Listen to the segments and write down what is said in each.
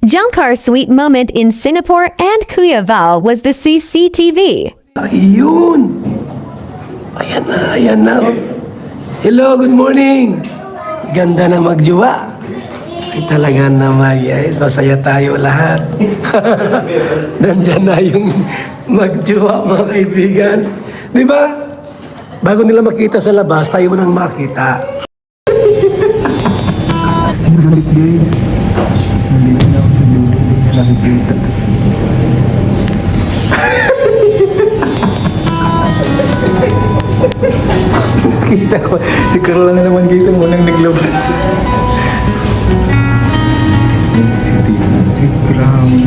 Jungkar's sweet moment in Singapore and Kuya Val was the CCTV. Ayun! Ayan na, ayan na. Hello, good morning! Ganda na magjowa. Ay talaga naman, guys. Masaya tayo lahat. Nandyan na yung magjowa, mga kaibigan. Di ba? Bago nila makita sa labas, tayo nang makita. Balik guys. Nandito na ako sa dulo. Hindi na nakikita. Kita ko. Si Carla na naman guys ang unang naglabas. CCTV. Ay, grabe.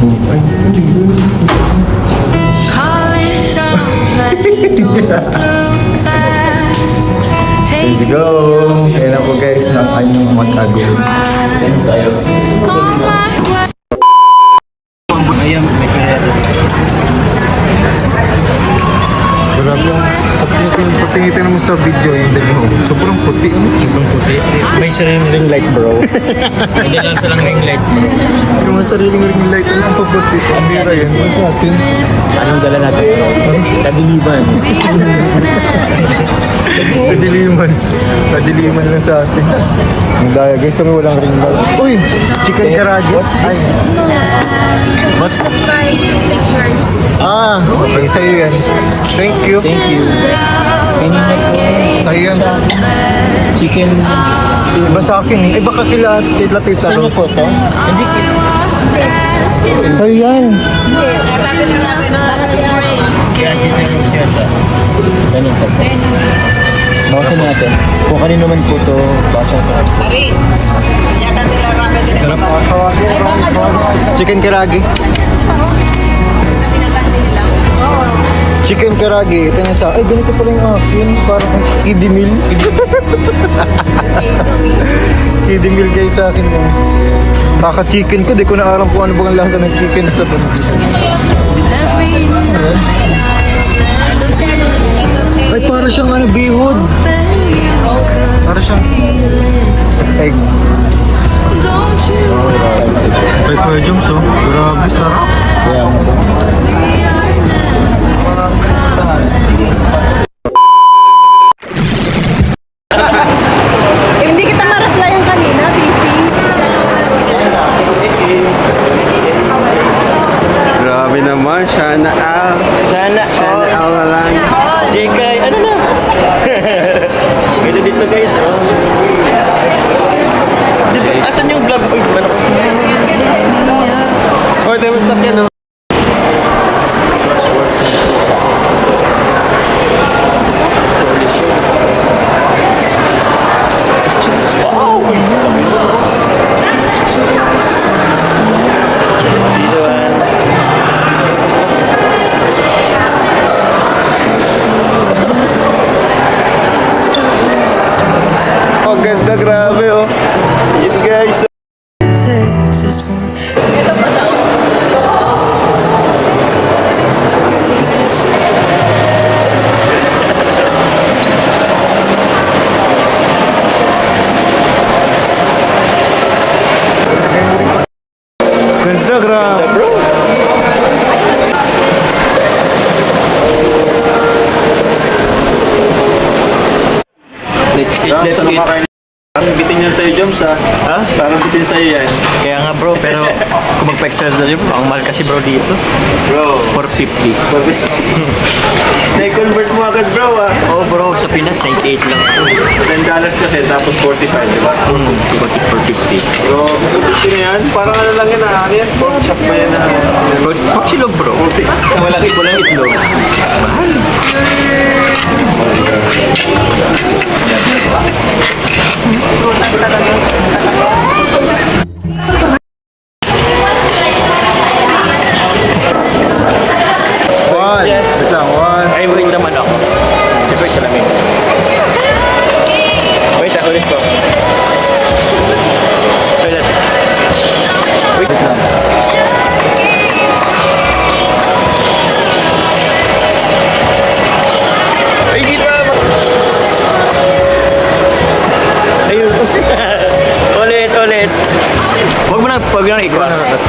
Oh, ay, let's go! Kaya na po guys, ng kanyang magkago. Tayo. Ayan, may kaya doon. Grabe yung patingitin mo sa video yung dali mo. Sobrang puti. Sobrang puti. May sariling ring light, bro. Hindi lang silang ring light, bro. Yung mga sariling ring light, ang paputi. Ang mira yan. Mas natin. Anong dala natin, bro? Kadiliman. Kadiliman. Kadiliman lang sa atin. Ang daya guys, kami walang ring light. Uy! Chicken karagi. Ay. What's Ah, okay, sa'yo yan. Thank you. Thank you. Kanina po. Sa'yo yan. Chicken. Iba sa akin eh. Iba ka kila tita Saan niyo Rose. po to? Hindi. Sa'yo yan. Kaya hindi na yung siya ito. Ganun po. Bawasan natin. Kung kanino man po to, bawasan ko. Ari, yata sila ramen din. Sarap. Chicken karagi. Chicken karagi. Ito na sa... Ay, ganito pala yung akin. Parang kiddie meal. Kiddie meal guys sa akin. Kaka-chicken ko. Di ko na alam kung ano bang lasa ng chicken sa banana. Ay, para siyang ano, bihod. Para siyang egg. Kay Kuya Joms, oh. Grabe, sarap. Hindi kita maratla yung kanina, busy. Grabe naman, sana all. Sana All na lang. JK, ano na? Ganda dito guys, oh. Diba, asan yung vlog? Uy, manok. Oh, tayo mo stop yan, oh. Oh, ganda, grabe, oh. Yun, guys. Ganda, grabe. Bro. Let's eat, let's eat. Parang bitin yan sa'yo, Joms, ha? Ha? Parang bitin sa'yo yan. Kaya nga bro, pero kung magpa-exercise na bro, ang mahal kasi bro dito. Bro. 450. Na-convert mo agad, bro, ha? Oh bro, sa Pinas 98 lang. $10 kasi, tapos 45, di ba? 450. Bro, 50 na yan. Parang ano lang yan, ha? Ano yan? Pork chop ba yan, ha? Pagsilog bro. 40. Walang itlog. Mahal. One. Wait lang, one. Ay, wait naman ako. Ito yung salamin. Wait, ulit ko. Wait. Wait lang. Ay, kita! Ayun. Ulit. ikot.